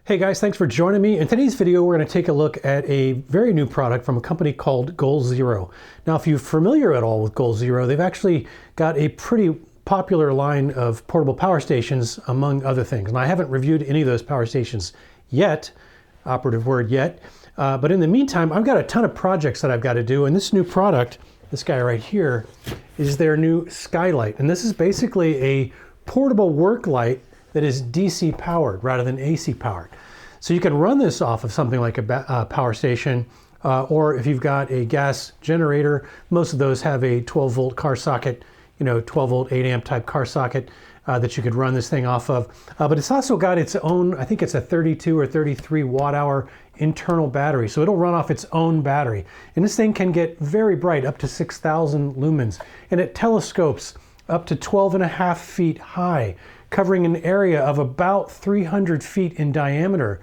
Hey guys, thanks for joining me. In today's video, we're going to take a look at a very new product from a company called Goal Zero. Now, if you're familiar at all with Goal Zero, they've actually got a pretty popular line of portable power stations, among other things. And I haven't reviewed any of those power stations yet, operative word yet. But in the meantime, I've got a ton of projects that I've got to do. And this new product, this guy right here, is their new Skylight. And this is basically a portable work light that is DC powered rather than AC powered. So you can run this off of something like a power station, or if you've got a gas generator, most of those have a 12 volt car socket, 12 volt 8 amp type car socket that you could run this thing off of. But it's also got its own, I think it's a 32 or 33 watt hour internal battery. So it'll run off its own battery. And this thing can get very bright, up to 6,000 lumens. And it telescopes up to 12.5 feet high, covering an area of about 300 feet in diameter.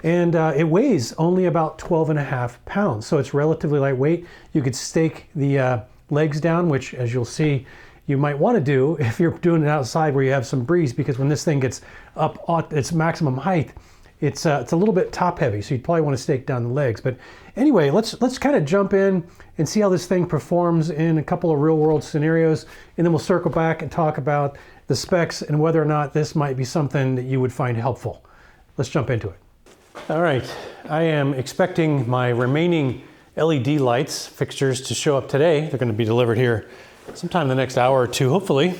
And it weighs only about 12.5 pounds. So it's relatively lightweight. You could stake the legs down, which, as you'll see, you might want to do if you're doing it outside where you have some breeze, because when this thing gets up at its maximum height, it's a little bit top heavy. So you'd probably want to stake down the legs. But anyway, let's kind of jump in and see how this thing performs in a couple of real world scenarios. And then we'll circle back and talk about the specs and whether or not this might be something that you would find helpful. Let's jump into it. All right, I am expecting my remaining LED lights fixtures to show up today. They're going to be delivered here sometime in the next hour or two, hopefully.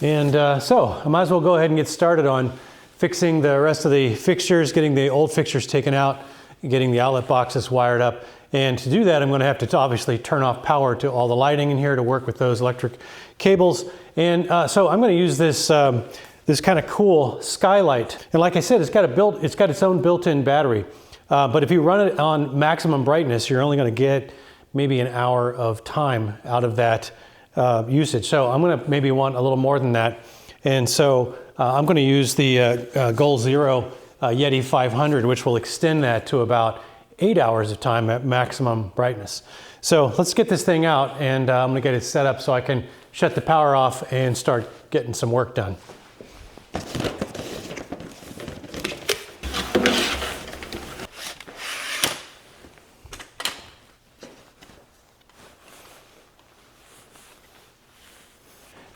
And so I might as well go ahead and get started on fixing the rest of the fixtures, getting the old fixtures taken out, getting the outlet boxes wired up. And to do that, I'm going to have to obviously turn off power to all the lighting in here to work with those electric cables. And so I'm going to use this this kind of cool Skylight. And like I said, it's got its own built-in battery. But if you run it on maximum brightness, you're only going to get maybe an hour of time out of that usage. So I'm going to maybe want a little more than that. And so I'm going to use the Goal Zero Yeti 500, which will extend that to about 8 hours of time at maximum brightness. So let's get this thing out, and I'm going to get it set up so I can shut the power off and start getting some work done.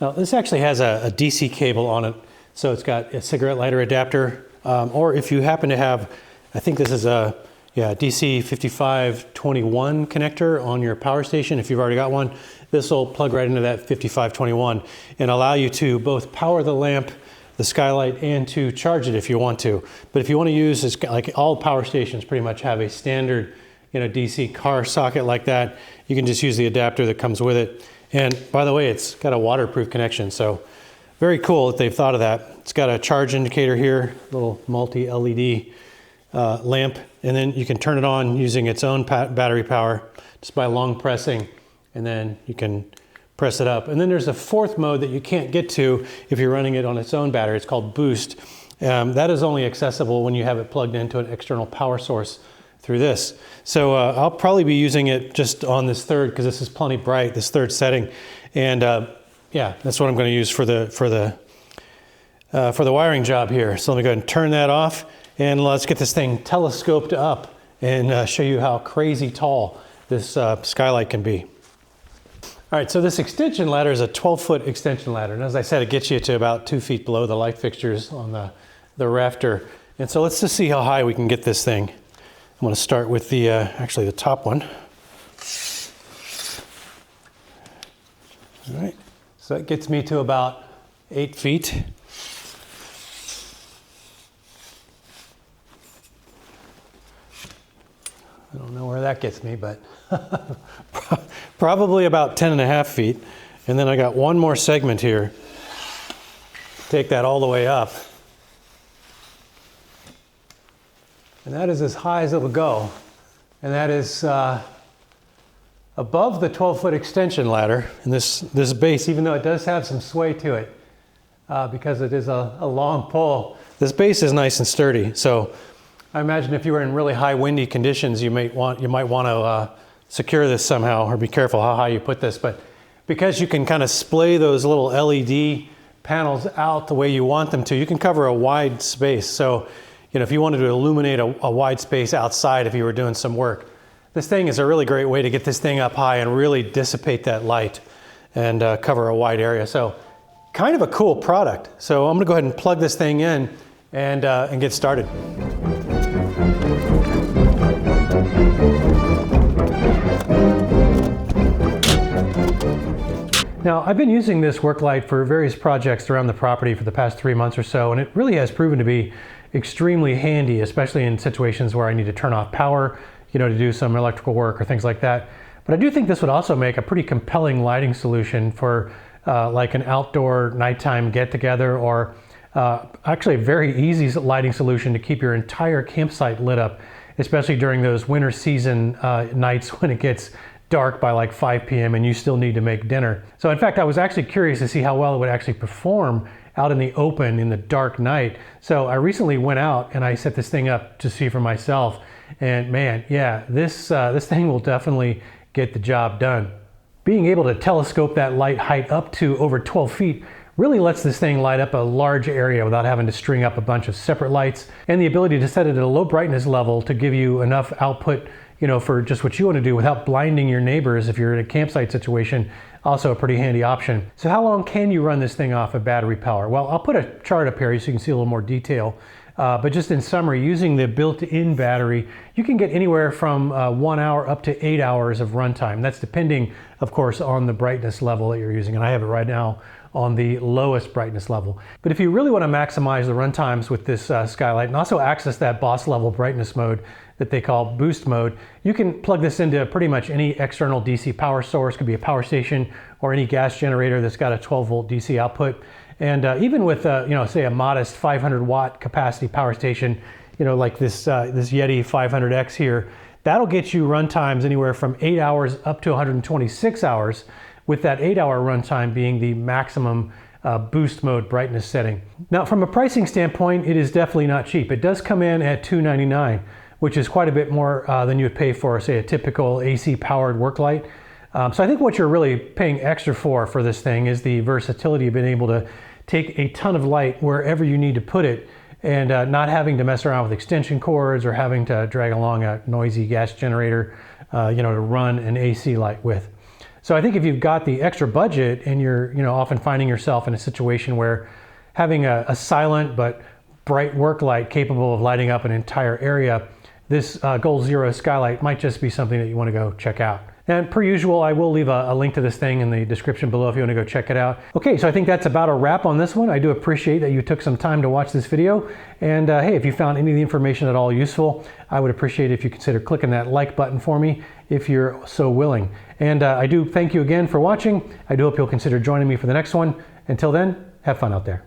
Now this actually has a DC cable on it, so it's got a cigarette lighter adapter, or if you happen to have, I think this is a DC 5521 connector on your power station. If you've already got one, this will plug right into that 5521 and allow you to both power the lamp, the Skylight, and to charge it if you want to. But if you want to use this, like all power stations pretty much have a standard DC car socket like that, you can just use the adapter that comes with it. And by the way, it's got a waterproof connection, so very cool that they've thought of that. It's got a charge indicator here, little multi-LED lamp, and then you can turn it on using its own battery power just by long pressing, and then you can press it up. And then there's a fourth mode that you can't get to if you're running it on its own battery. It's called Boost. That is only accessible when you have it plugged into an external power source through this. So I'll probably be using it just on this third, because this is plenty bright, this third setting. And yeah, that's what I'm going to use for the wiring job here. So let me go ahead and turn that off, and let's get this thing telescoped up and show you how crazy tall this Skylight can be. All right, so this extension ladder is a 12-foot extension ladder. And as I said, it gets you to about 2 feet below the light fixtures on the rafter. And so let's just see how high we can get this thing. I'm going to start with the actually the top one. All right, so that gets me to about 8 feet. I don't know where that gets me, but probably about 10.5 feet. And then I got one more segment here. Take that all the way up. And that is as high as it will go. And that is above the 12-foot extension ladder. And this base, even though it does have some sway to it, because it is a long pole, this base is nice and sturdy. So I imagine if you were in really high windy conditions, you might want to secure this somehow, or be careful how high you put this. But because you can kind of splay those little LED panels out the way you want them to, you can cover a wide space. So you know, if you wanted to illuminate a wide space outside if you were doing some work. This thing is a really great way to get this thing up high and really dissipate that light and cover a wide area. So kind of a cool product. So I'm gonna go ahead and plug this thing in and get started. Now, I've been using this work light for various projects around the property for the past 3 months or so, and it really has proven to be extremely handy, especially in situations where I need to turn off power, you know, to do some electrical work or things like that. But I do think this would also make a pretty compelling lighting solution for like an outdoor nighttime get-together, or actually a very easy lighting solution to keep your entire campsite lit up, especially during those winter season nights when it gets dark by like 5 p.m. and you still need to make dinner. So in fact, I was actually curious to see how well it would actually perform out in the open in the dark night. So I recently went out and I set this thing up to see for myself, and man, yeah, this thing will definitely get the job done. Being able to telescope that light height up to over 12 feet really lets this thing light up a large area without having to string up a bunch of separate lights, and the ability to set it at a low brightness level to give you enough output, you know, for just what you want to do without blinding your neighbors if you're in a campsite situation. Also a pretty handy option. So how long can you run this thing off of battery power? Well, I'll put a chart up here so you can see a little more detail. But just in summary, using the built-in battery, you can get anywhere from 1 hour up to 8 hours of runtime. That's depending, of course, on the brightness level that you're using. And I have it right now on the lowest brightness level. But if you really want to maximize the run times with this Skylight and also access that boss level brightness mode that they call boost mode, you can plug this into pretty much any external DC power source. Could be a power station or any gas generator that's got a 12 volt DC output. And even with, you know, say a modest 500 watt capacity power station, you know, like this Yeti 500X here, that'll get you run times anywhere from 8 hours up to 126 hours, with that 8 hour runtime being the maximum boost mode brightness setting. Now, from a pricing standpoint, it is definitely not cheap. It does come in at $299, which is quite a bit more than you would pay for, say, a typical AC powered work light. So I think what you're really paying extra for this thing is the versatility of being able to take a ton of light wherever you need to put it, and not having to mess around with extension cords or having to drag along a noisy gas generator, you know, to run an AC light with. So I think if you've got the extra budget and you're, you know, often finding yourself in a situation where having a silent but bright work light capable of lighting up an entire area, this Goal Zero Skylight might just be something that you want to go check out. And per usual, I will leave a link to this thing in the description below if you want to go check it out. Okay, so I think that's about a wrap on this one. I do appreciate that you took some time to watch this video. And hey, if you found any of the information at all useful, I would appreciate it if you consider clicking that like button for me if you're so willing. And I do thank you again for watching. I do hope you'll consider joining me for the next one. Until then, have fun out there.